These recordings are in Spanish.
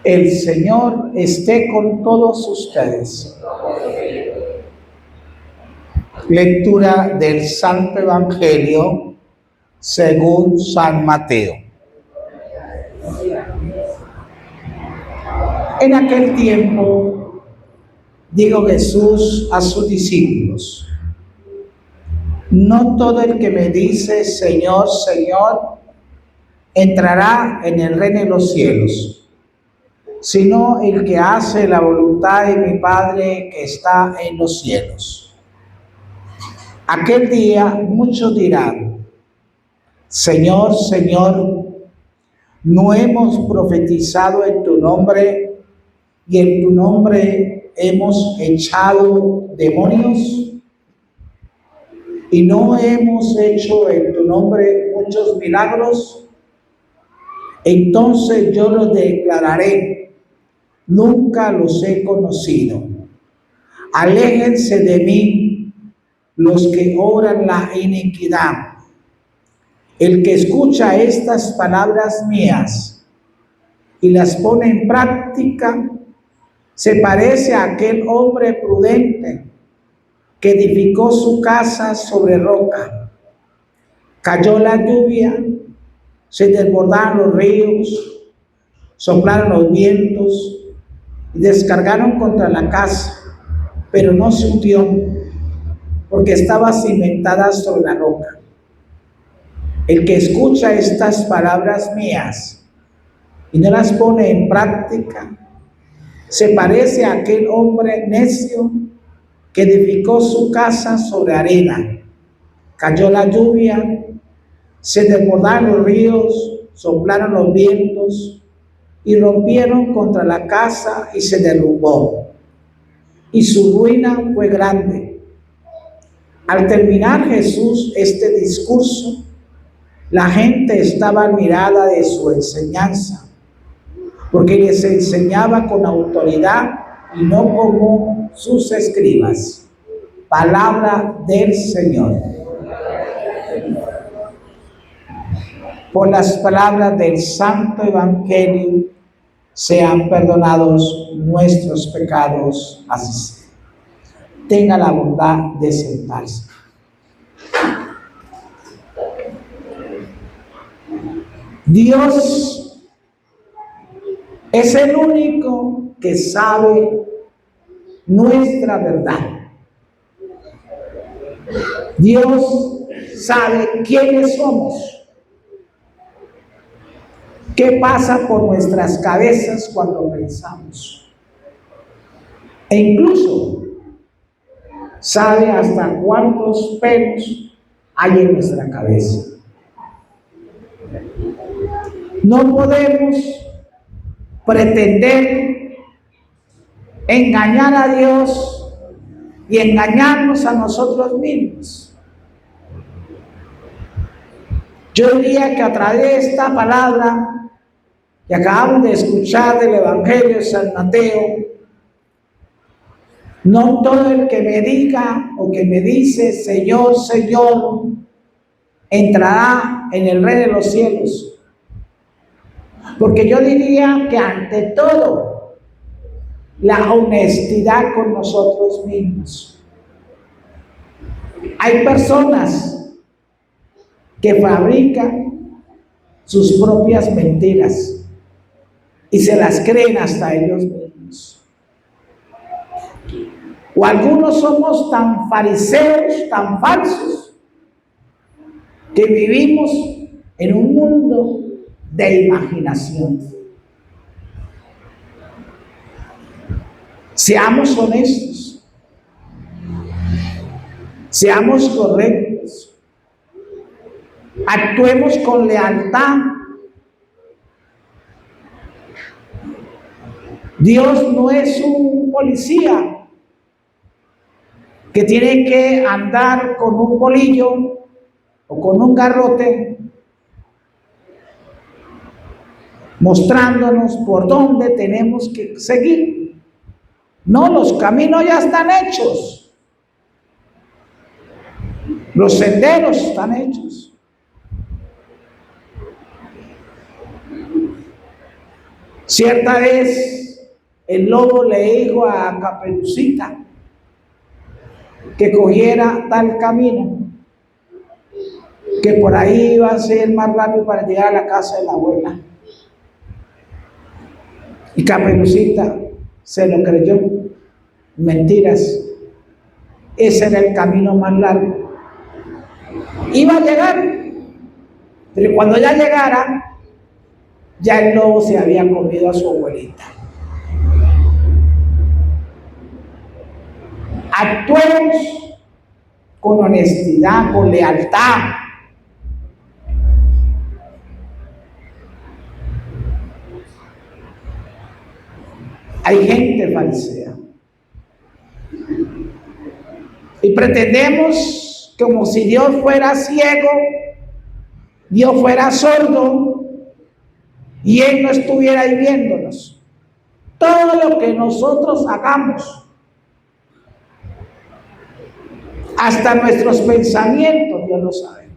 El Señor esté con todos ustedes. Lectura del Santo Evangelio según San Mateo. En aquel tiempo dijo Jesús a sus discípulos: no todo el que me dice Señor, Señor, entrará en el reino de los cielos, sino el que hace la voluntad de mi Padre que está en los cielos. Aquel día muchos dirán: Señor, Señor, ¿no hemos profetizado en tu nombre y en tu nombre hemos echado demonios? ¿Y no hemos hecho en tu nombre muchos milagros? Entonces yo los declararé: nunca los he conocido. Aléjense de mí los que obran la iniquidad. El que escucha estas palabras mías y las pone en práctica, se parece a aquel hombre prudente que edificó su casa sobre roca. Cayó la lluvia, se desbordaron los ríos, soplaron los vientos y descargaron contra la casa, pero no se hundió, porque estaba cimentada sobre la roca. El que escucha estas palabras mías y no las pone en práctica, se parece a aquel hombre necio que edificó su casa sobre arena. Cayó la lluvia, se desbordaron los ríos, soplaron los vientos y rompieron contra la casa y se derrumbó. Y su ruina fue grande. Al terminar Jesús este discurso, la gente estaba admirada de su enseñanza, porque les enseñaba con autoridad y no como sus escribas. Palabra del Señor. Por las palabras del Santo Evangelio sean perdonados nuestros pecados. Así sea. Tenga la bondad de sentarse. Dios es el único que sabe nuestra verdad. Dios sabe quiénes somos, qué pasa por nuestras cabezas cuando pensamos. E incluso sabe hasta cuántos pelos hay en nuestra cabeza. No podemos pretender engañar a Dios y engañarnos a nosotros mismos. Yo diría que a través de esta palabra que acabamos de escuchar del Evangelio de San Mateo, no todo el que me diga o que me dice Señor, Señor, entrará en el reino de los cielos. Porque yo diría que ante todo, la honestidad con nosotros mismos. Hay personas que fabrican sus propias mentiras y se las creen hasta ellos mismos. O algunos somos tan fariseos, tan falsos, que vivimos en un mundo de imaginación. Seamos honestos, seamos correctos, actuemos con lealtad. Dios no es un policía que tiene que andar con un bolillo o con un garrote mostrándonos por dónde tenemos que seguir. No, los caminos ya están hechos. Los senderos están hechos. Cierta vez el lobo le dijo a Caperucita que cogiera tal camino, que por ahí iba a ser más rápido para llegar a la casa de la abuela. Y Caperucita se lo creyó. Mentiras. Ese era el camino más largo. Iba a llegar, pero cuando ya llegara, ya el lobo se había comido a su abuelita. Actuemos con honestidad, con lealtad. Hay gente farisea. Y pretendemos como si Dios fuera ciego, Dios fuera sordo y Él no estuviera ahí viéndonos. Todo lo que nosotros hagamos, hasta nuestros pensamientos, Dios lo sabe.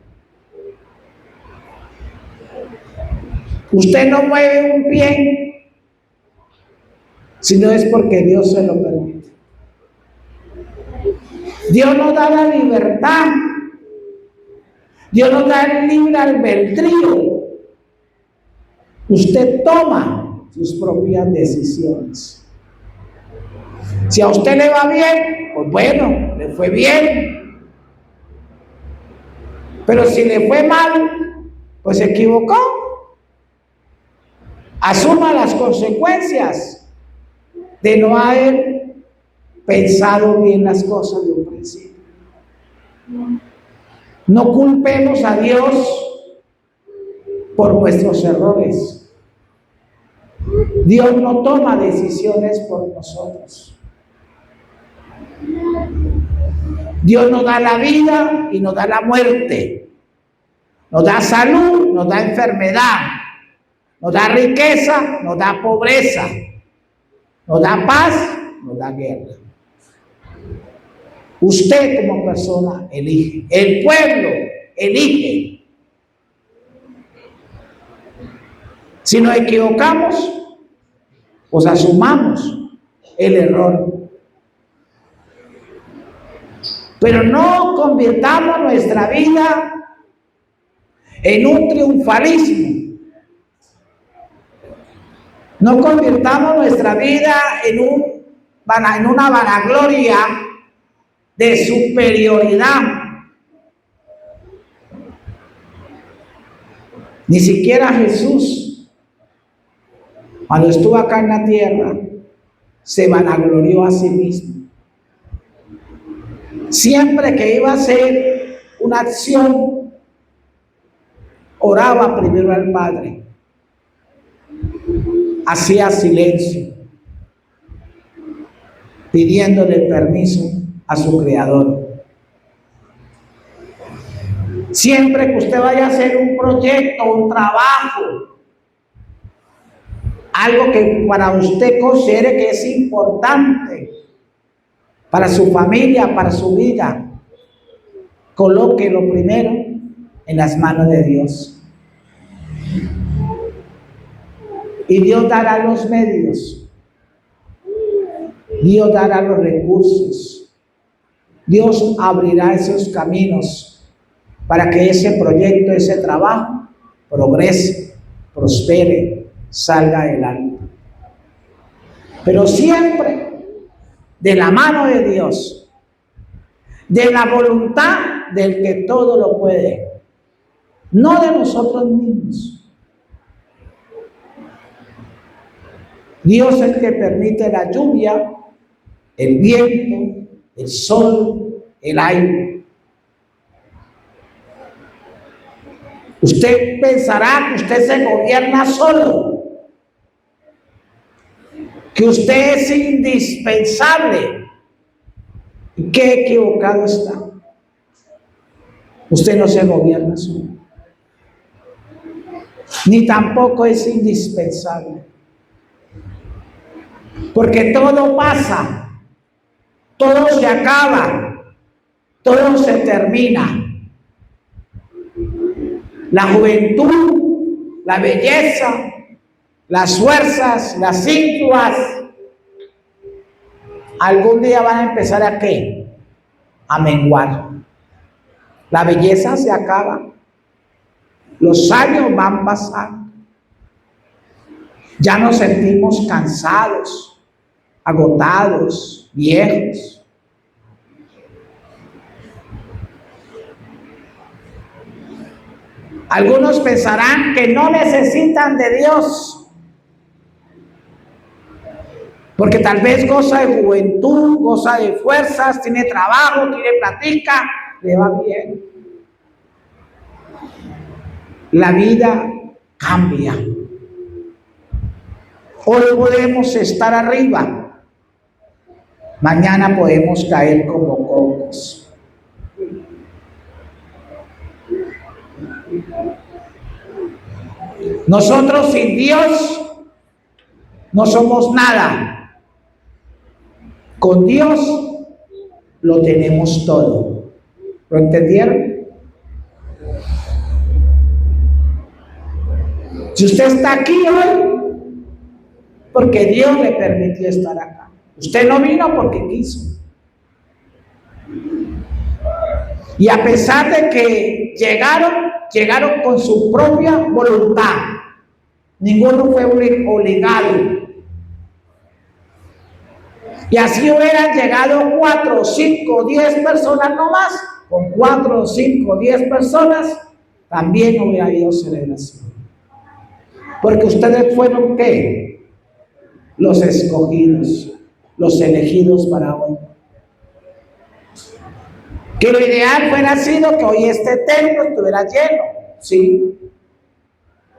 Usted no mueve un pie si no es porque Dios se lo permite. Dios nos da la libertad. Dios nos da el libre albedrío. Usted toma sus propias decisiones. Si a usted le va bien, pues bueno, le fue bien. Pero si le fue mal, pues se equivocó. Asuma las consecuencias de no haber pensado bien las cosas de un principio. No culpemos a Dios por nuestros errores. Dios no toma decisiones por nosotros. Dios nos da la vida y nos da la muerte. Nos da salud, nos da enfermedad. Nos da riqueza, nos da pobreza. Nos da paz, nos da guerra. Usted como persona elige. El pueblo elige. Si nos equivocamos, pues asumamos el error. Pero no convirtamos nuestra vida en un triunfalismo. No convirtamos nuestra vida en una vanagloria de superioridad. Ni siquiera Jesús, cuando estuvo acá en la tierra, se vanaglorió a sí mismo. Siempre que iba a hacer una acción, oraba primero al Padre. Hacía silencio, pidiéndole permiso a su Creador. Siempre que usted vaya a hacer un proyecto, un trabajo, algo que para usted considere que es importante para su familia, para su vida, colóquelo primero en las manos de Dios. Y Dios dará los medios. Dios dará los recursos. Dios abrirá esos caminos para que ese proyecto, ese trabajo, progrese, prospere, salga adelante. Pero siempre de la mano de Dios, de la voluntad del que todo lo puede, no de nosotros mismos. Dios es el que permite la lluvia, el viento, el sol, el aire. Usted pensará que usted se gobierna solo, que usted es indispensable. Qué equivocado está. Usted no se gobierna solo, ni tampoco es indispensable. Porque todo pasa, todo se acaba, todo se termina. La juventud, la belleza, las fuerzas, las ínfulas, algún día van a empezar a ¿qué? A menguar. La belleza se acaba. Los años van pasando. Ya nos sentimos cansados, agotados, viejos. Algunos pensarán que no necesitan de Dios, porque tal vez goza de juventud, goza de fuerzas, tiene trabajo, tiene platica, le va bien. La vida cambia. Hoy podemos estar arriba, mañana podemos caer como cocos. Nosotros sin Dios no somos nada. Con Dios lo tenemos todo. ¿Lo entendieron? Si usted está aquí hoy, porque Dios le permitió estar acá. Usted no vino porque quiso. Y a pesar de que llegaron con su propia voluntad. Ninguno fue obligado. Y así hubieran llegado 4, 5, 10 personas nomás. Con 4, 5, 10 personas también no hubiera habido celebración. Porque ustedes fueron ¿qué? Los escogidos, los elegidos para hoy. Que lo ideal fuera sido que hoy este templo estuviera lleno, sí.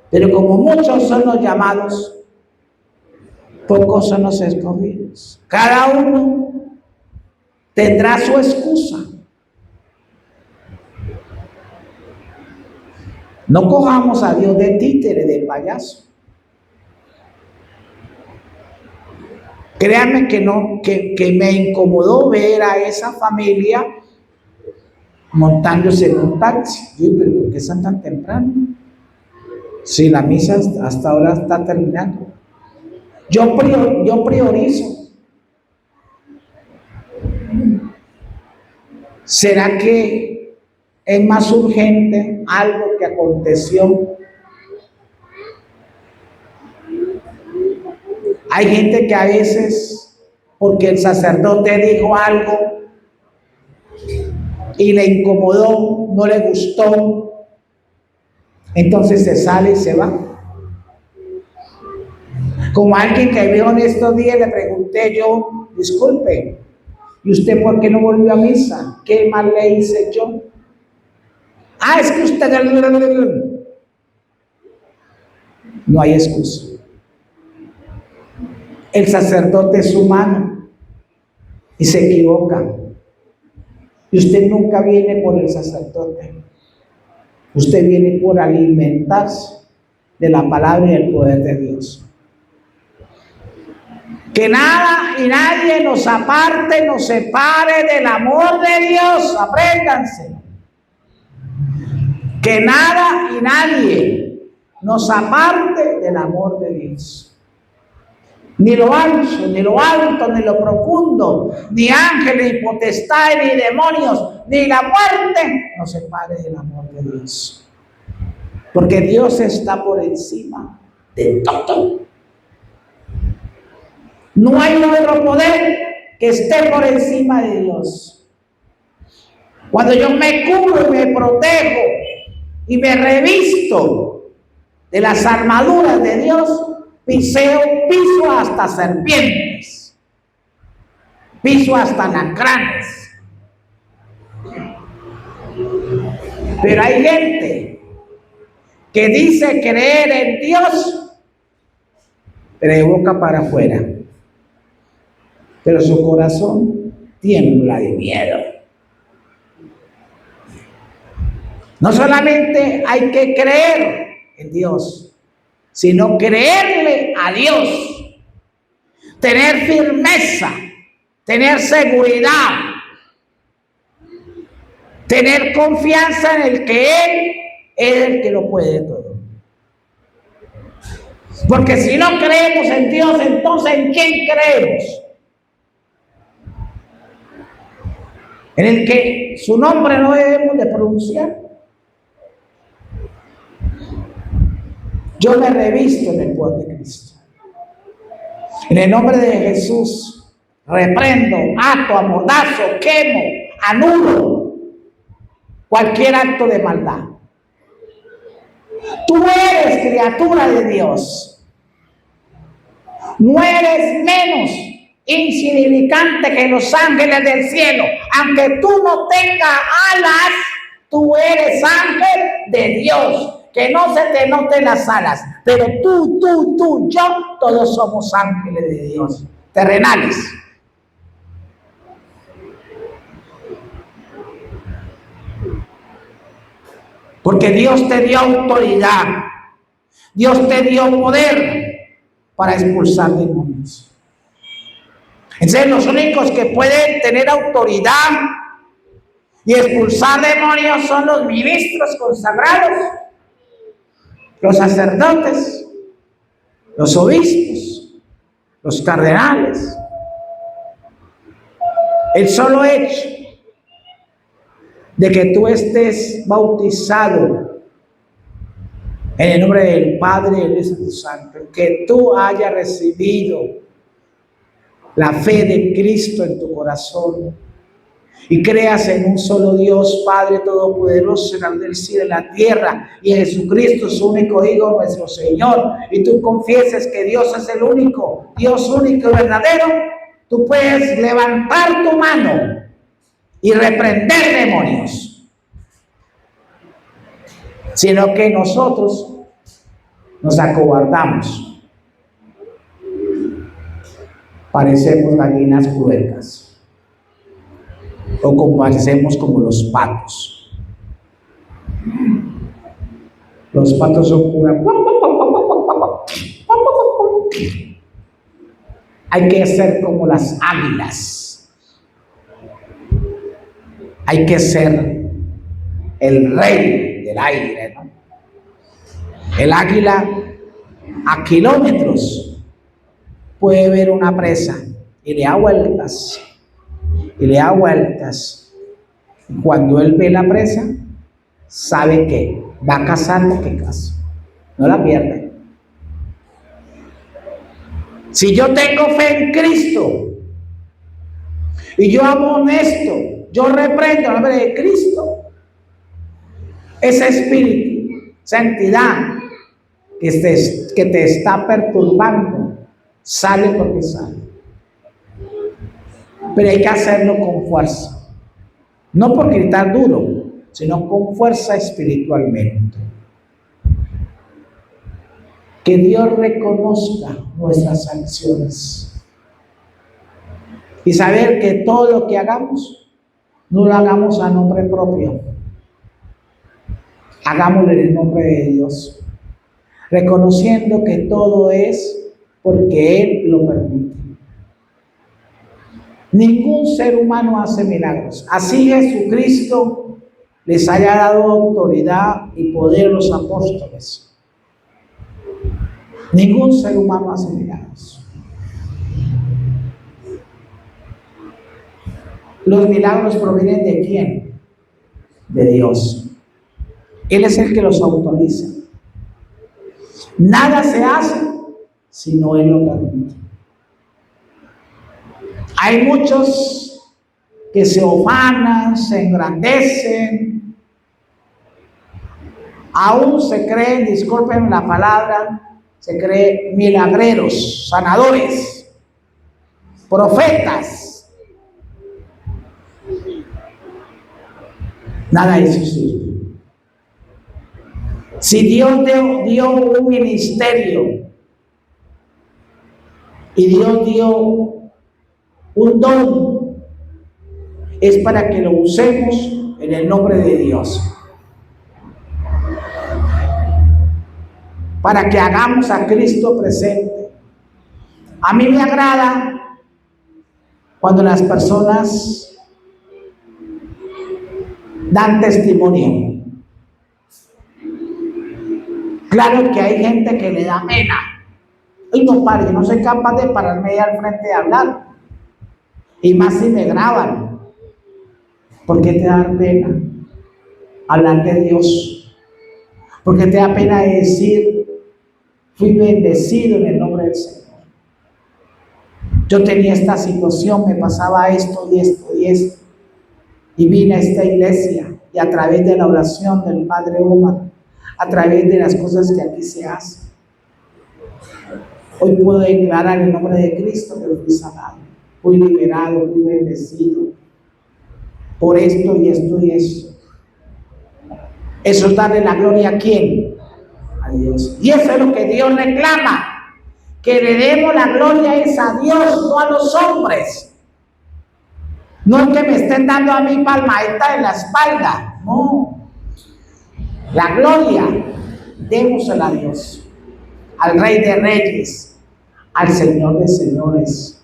Pero como muchos son los llamados, pocos son los escogidos. Cada uno tendrá su excusa. No cojamos a Dios de títere, de payaso. Créanme que no, que me incomodó ver a esa familia montándose en un taxi. Uy, pero ¿por qué están tan temprano? Si la misa hasta ahora está terminando. Yo priorizo. ¿Será que es más urgente algo que aconteció? Hay gente que a veces, porque el sacerdote dijo algo y le incomodó, no le gustó, entonces se sale y se va. Como alguien que veo en estos días, le pregunté yo, disculpe, ¿y usted por qué no volvió a misa? ¿Qué mal le hice yo? Ah, es que usted... No hay excusa. El sacerdote es humano y se equivoca. Y usted nunca viene por el sacerdote. Usted viene por alimentarse de la palabra y el poder de Dios. Que nada y nadie nos aparte, nos separe del amor de Dios. Apréndanse. Que nada y nadie nos aparte del amor de Dios. Ni lo ancho, ni lo alto, ni lo profundo, ni ángeles, ni potestades, ni demonios, ni la muerte nos separe del amor de Dios. Porque Dios está por encima de todo. No hay otro poder que esté por encima de Dios. Cuando yo me cubro y me protejo y me revisto de las armaduras de Dios, piso hasta serpientes, piso hasta alacranes. Pero hay gente que dice creer en Dios, pero de boca para afuera. Pero su corazón tiembla de miedo. No solamente hay que creer en Dios, sino creerle a Dios, tener firmeza, tener seguridad, tener confianza en el que Él es el que lo puede todo. Porque si no creemos en Dios, entonces ¿en quién creemos? En el que su nombre no debemos de pronunciar. Yo me revisto en el poder de Cristo. En el nombre de Jesús, reprendo, ato, amordazo, quemo, anulo cualquier acto de maldad. Tú eres criatura de Dios. No eres menos insignificante que los ángeles del cielo. Aunque tú no tengas alas, tú eres ángel de Dios. Que no se te noten las alas. Pero tú, yo, todos somos ángeles de Dios. Terrenales. Porque Dios te dio autoridad. Dios te dio poder para expulsar demonios. Entonces los únicos que pueden tener autoridad y expulsar demonios son los ministros consagrados, los sacerdotes, los obispos, los cardenales. El solo hecho de que tú estés bautizado en el nombre del Padre y del Espíritu Santo, que tú hayas recibido la fe de Cristo en tu corazón y creas en un solo Dios, Padre Todopoderoso, Señor del cielo y la tierra, y en Jesucristo, su único Hijo, nuestro Señor, y tú confieses que Dios es el único, Dios único y verdadero, tú puedes levantar tu mano y reprender demonios. Sino que nosotros nos acobardamos. Parecemos gallinas puercas. O comparecemos como los patos. Los patos son pura. Hay que ser como las águilas. Hay que ser el rey del aire, ¿no? El águila a kilómetros puede ver una presa y le da vueltas y le da vueltas. Cuando él ve la presa, sabe que va a cazar lo que caza, no la pierde. Si yo tengo fe en Cristo y yo amonesto, yo reprendo en nombre de Cristo ese espíritu, esa entidad que te está perturbando, sale porque sale. Pero hay que hacerlo con fuerza, no por gritar duro, sino con fuerza espiritualmente. Que Dios reconozca nuestras acciones y saber que todo lo que hagamos no lo hagamos a nombre propio, hagámoslo en el nombre de Dios, reconociendo que todo es porque Él lo permite. Ningún ser humano hace milagros. Así Jesucristo les haya dado autoridad y poder a los apóstoles. Ningún ser humano hace milagros. Los milagros provienen ¿de quién? De Dios. Él es el que los autoriza. Nada se hace si no Él lo permite. Hay muchos que se ufanan, se engrandecen, aún se creen, disculpen la palabra, se creen milagreros, sanadores, profetas. Nada de eso sirve. Si Dios dio un ministerio y Dios dio un don, es para que lo usemos en el nombre de Dios, para que hagamos a Cristo presente. A mí me agrada cuando las personas dan testimonio. Claro que hay gente que le da pena, Y no, padre, yo no soy capaz de pararme ahí al frente de hablar. Y más si me graban. ¿Por qué te da pena hablar de Dios? ¿Por qué te da pena decir, fui bendecido en el nombre del Señor? Yo tenía esta situación, me pasaba esto y esto y esto. Y vine a esta iglesia y a través de la oración del Padre Omar, a través de las cosas que aquí se hacen, hoy puedo declarar en el nombre de Cristo que fui sanado, fui liberado, fui bendecido por esto y esto y esto. Eso es darle la gloria ¿a quién? A Dios. Y eso es lo que Dios reclama, que le demos la gloria es a Dios, no a los hombres. No es que me estén dando a mí palmadita en la espalda, no. La gloria, démosela a Dios, al Rey de Reyes, al Señor de Señores.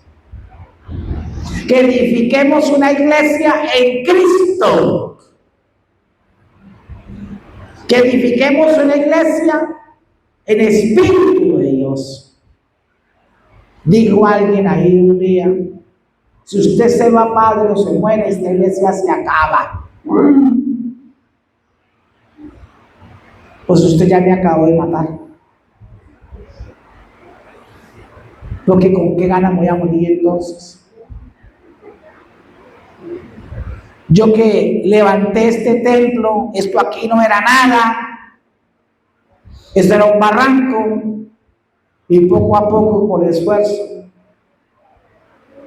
Que edifiquemos una iglesia en Cristo. Que edifiquemos una iglesia en Espíritu de Dios. Dijo alguien ahí un día, si usted se va, padre, o se muere, esta iglesia se acaba. Pues usted ya me acabó de matar. Porque con qué gana voy a morir entonces. Yo que levanté este templo, esto aquí no era nada, esto era un barranco, y poco a poco, por esfuerzo,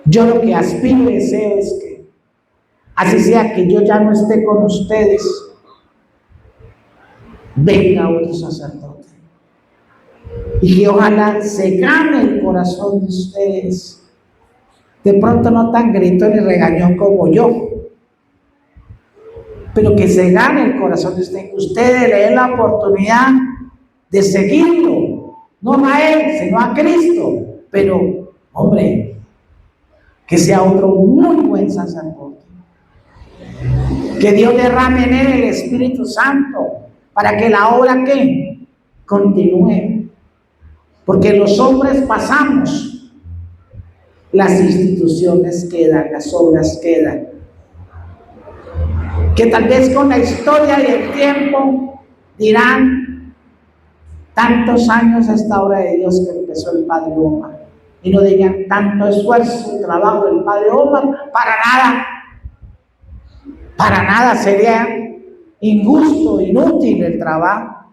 yo lo que aspiro y deseo es que, así sea que yo ya no esté con ustedes, venga otro sacerdote, y que ojalá se gane el corazón de ustedes, de pronto no tan gritón y regañón como yo, pero que se gane el corazón de ustedes le den la oportunidad de seguirlo, no a él, sino a Cristo, pero, hombre, que sea otro muy buen sacerdote, que Dios derrame en él el Espíritu Santo, para que la obra que continúe, porque los hombres pasamos, las instituciones quedan, las obras quedan, que tal vez con la historia y el tiempo dirán tantos años a esta obra de Dios que empezó el Padre Omar, y no digan tanto esfuerzo y trabajo del Padre Omar, para nada sería injusto, inútil el trabajo.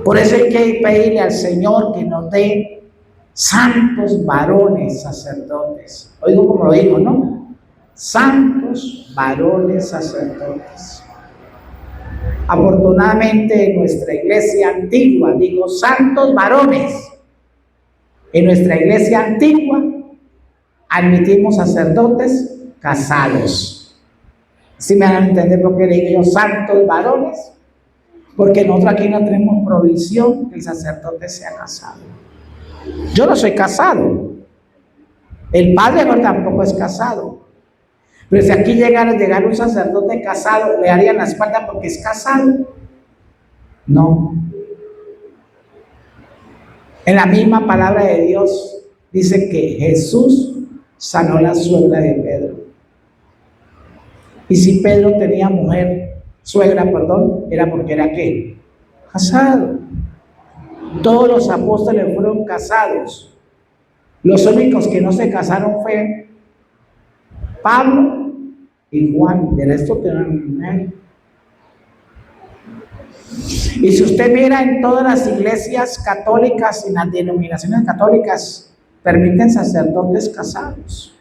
Por eso hay que pedirle al Señor que nos dé santos varones sacerdotes. Oigo como lo digo, ¿no? Santos varones sacerdotes. Afortunadamente en nuestra iglesia antigua, digo santos varones, en nuestra iglesia antigua admitimos sacerdotes casados. ¿Sí me van a entender por qué digo yo santos varones? Porque nosotros aquí no tenemos provisión que el sacerdote sea casado. Yo no soy casado, el padre no tampoco es casado. Pero si aquí llegara un sacerdote casado, ¿le harían la espalda porque es casado? No. En la misma palabra de Dios dice que Jesús sanó la suegra de Pedro. Y si Pedro tenía suegra, era porque era ¿qué? Casado. Todos los apóstoles fueron casados. Los únicos que no se casaron fue Pablo y Juan, de resto tenían mujer. Y si usted mira en todas las iglesias católicas y las denominaciones católicas, permiten sacerdotes casados.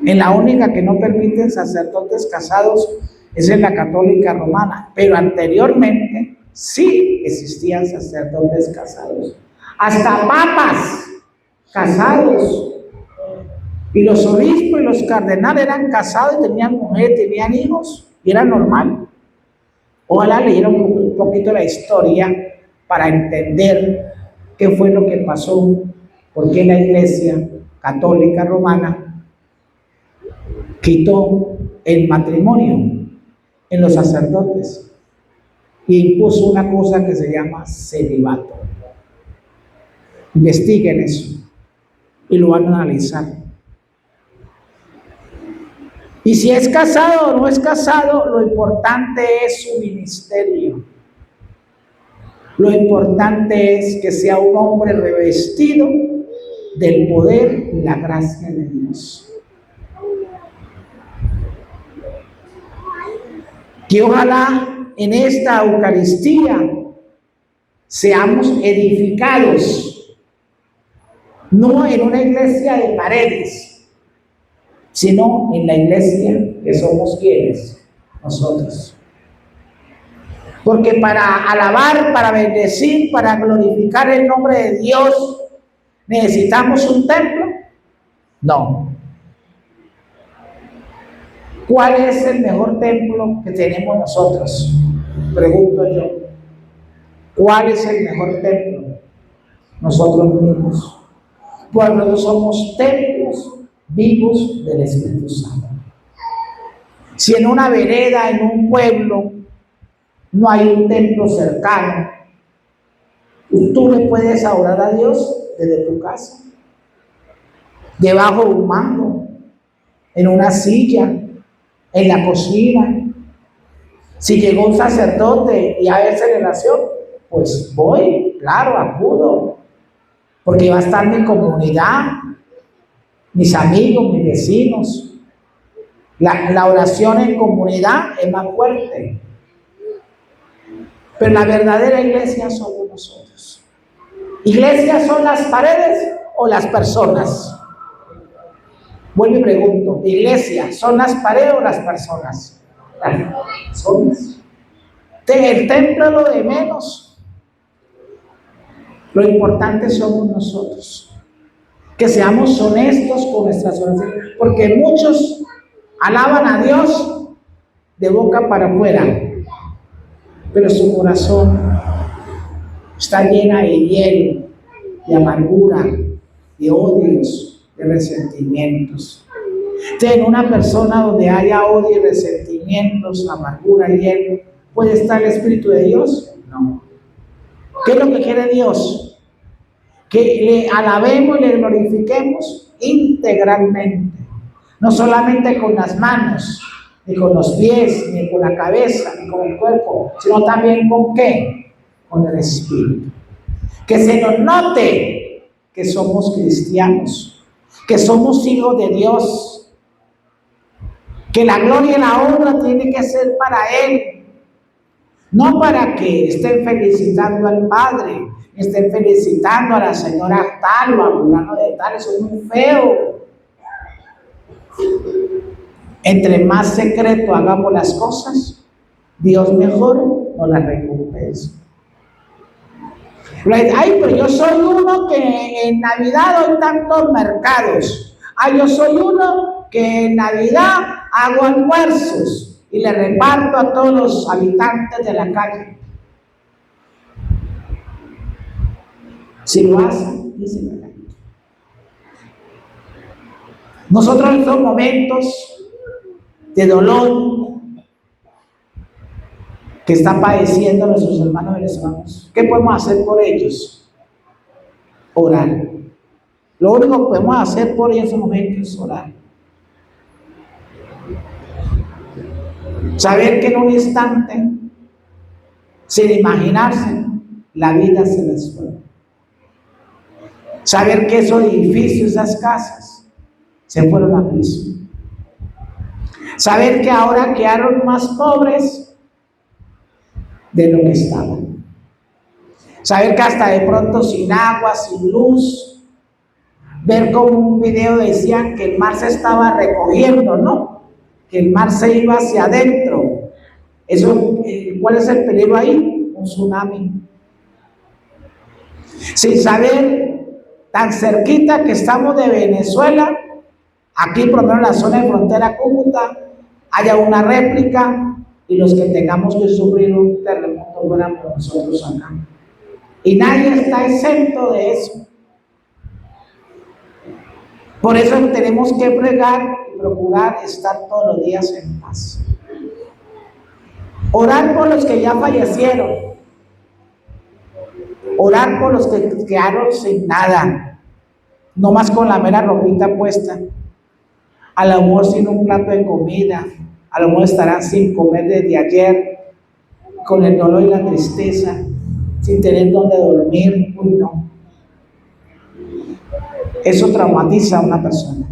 En la única que no permiten sacerdotes casados es en la católica romana, pero anteriormente sí existían sacerdotes casados, hasta papas casados. Y los obispos y los cardenales eran casados y tenían mujer, tenían hijos, y era normal. Ojalá leyeran un poquito la historia para entender qué fue lo que pasó, por qué la iglesia católica romana quitó el matrimonio en los sacerdotes y impuso una cosa que se llama celibato. Investiguen eso y lo van a analizar. Y si es casado o no es casado, lo importante es su ministerio. Lo importante es que sea un hombre revestido del poder y la gracia de Dios. Que ojalá en esta Eucaristía seamos edificados, no en una iglesia de paredes, sino en la iglesia que somos quienes, nosotros. Porque para alabar, para bendecir, para glorificar el nombre de Dios, ¿necesitamos un templo? No. ¿Cuál es el mejor templo que tenemos nosotros? Pregunto yo. ¿Cuál es el mejor templo? Nosotros mismos. Pues nosotros somos templos vivos del Espíritu Santo. Si en una vereda, en un pueblo, no hay un templo cercano, tú le puedes orar a Dios desde tu casa, debajo de un mango, en una silla, en la cocina. Si llegó un sacerdote y a ver celebración, pues voy, claro, acudo, porque va a estar mi comunidad, mis amigos, mis vecinos. La oración en comunidad es más fuerte. Pero la verdadera iglesia somos nosotros. ¿Iglesias son las paredes o las personas? Vuelvo y pregunto, ¿iglesia son las paredes o las personas? Las personas. El templo es lo de menos. Lo importante somos nosotros. Que seamos honestos con nuestras oraciones. Porque muchos alaban a Dios de boca para afuera, pero su corazón está llena de hielo, de amargura, de odios, de resentimientos. Entonces, en una persona donde haya odio y resentimientos, amargura y hielo, ¿puede estar el Espíritu de Dios? No. ¿Qué es lo que quiere Dios? Que le alabemos y le glorifiquemos integralmente, no solamente con las manos, ni con los pies, ni con la cabeza, ni con el cuerpo, sino también con ¿qué? Con el Espíritu. Que se nos note que somos cristianos, que somos hijos de Dios, que la gloria y la honra tiene que ser para Él, no para que estén felicitando al Padre, estén felicitando a la señora tal o a fulano de tal. Eso es muy feo. Entre más secreto hagamos las cosas, Dios mejor nos las recompensa. Ay, pero yo soy uno que en Navidad doy tantos mercados. Ay, yo soy uno que en Navidad hago almuerzos y le reparto a todos los habitantes de la calle. Si lo hacen, dicen la gente. Nosotros en estos momentos de dolor que están padeciendo nuestros hermanos venezolanos, ¿qué podemos hacer por ellos? Orar. Lo único que podemos hacer por ellos en estos momentos es orar. Saber que en un instante, sin imaginarse, la vida se les fue. Saber que esos edificios, esas casas, se fueron a piso. Saber que ahora quedaron más pobres de lo que estaban. Saber que hasta de pronto sin agua, sin luz. Ver como un video decían que el mar se estaba recogiendo, ¿no? Que el mar se iba hacia adentro. Eso, ¿cuál es el peligro ahí? Un tsunami. Sin saber, tan cerquita que estamos de Venezuela, aquí por lo menos en la zona de frontera Cúcuta, haya una réplica y los que tengamos que sufrir un terremoto fueran por nosotros acá. Y nadie está exento de eso. Por eso tenemos que pregar y procurar estar todos los días en paz. Orar por los que ya fallecieron. Orar por los que quedaron sin nada, no más con la mera ropita puesta. A lo mejor sin un plato de comida, a lo mejor estarán sin comer desde ayer, con el dolor y la tristeza, sin tener donde dormir. Uy, no. Eso traumatiza a una persona.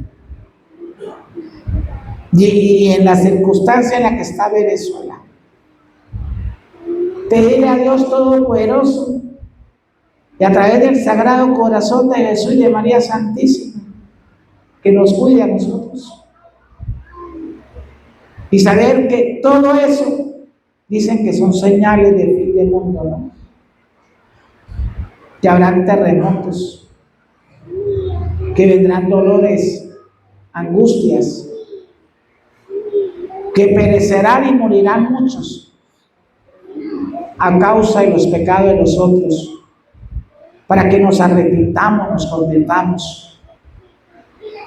Y en la circunstancia en la que está Venezuela, pedirle a Dios Todopoderoso y a través del Sagrado Corazón de Jesús y de María Santísima, que nos cuide a nosotros. Y saber que todo eso, dicen que son señales de fin del mundo, ¿no? Que habrán terremotos, que vendrán dolores, angustias, que perecerán y morirán muchos a causa de los pecados de los otros, para que nos arrepintamos, nos convirtamos.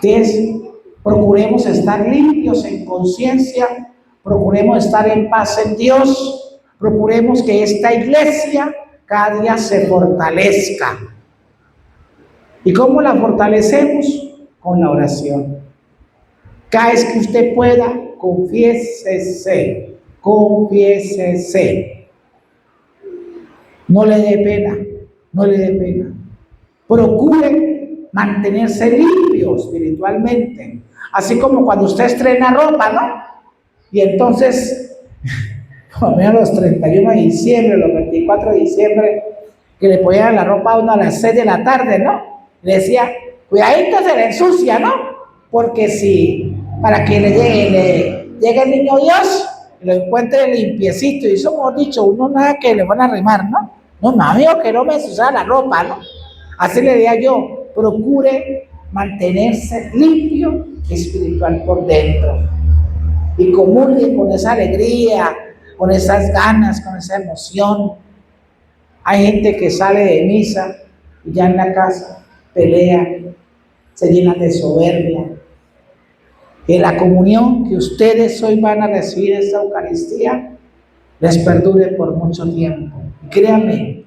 Entonces, procuremos estar limpios en conciencia, procuremos estar en paz en Dios, procuremos que esta iglesia cada día se fortalezca. ¿Y cómo la fortalecemos? Con la oración. Cada vez que usted pueda, confiésese, confiésese. No le dé pena, no le dé pena. Procure mantenerse limpio espiritualmente. Así como cuando usted estrena ropa, ¿no? Y entonces, por lo menos los 31 de diciembre, los 24 de diciembre, que le ponían la ropa a uno a las 6 de la tarde, ¿no? Le decía, cuidadito, se le ensucia, ¿no? Porque si, para que le llegue el niño Dios, lo encuentre limpiecito, y eso hemos dicho, uno nada que le van a arrimar, ¿no? No, amigo, que no me ensuciara la ropa, ¿no? Así le diría yo, procure mantenerse limpio espiritual por dentro, y comulgue con esa alegría, con esas ganas, con esa emoción. Hay gente que sale de misa y ya en la casa pelea, se llenan de soberbia. Que la comunión que ustedes hoy van a recibir, esta Eucaristía, les perdure por mucho tiempo. Y créanme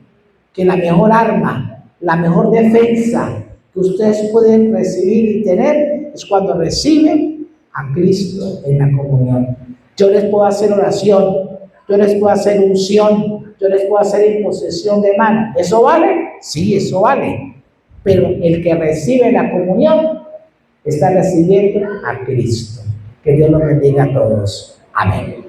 que la mejor arma, la mejor defensa que ustedes pueden recibir y tener es cuando reciben a Cristo en la comunión. Yo les puedo hacer oración, yo les puedo hacer unción, yo les puedo hacer imposición de mano. ¿Eso vale? Sí, eso vale. Pero el que recibe la comunión está recibiendo a Cristo. Que Dios los bendiga a todos. Amén.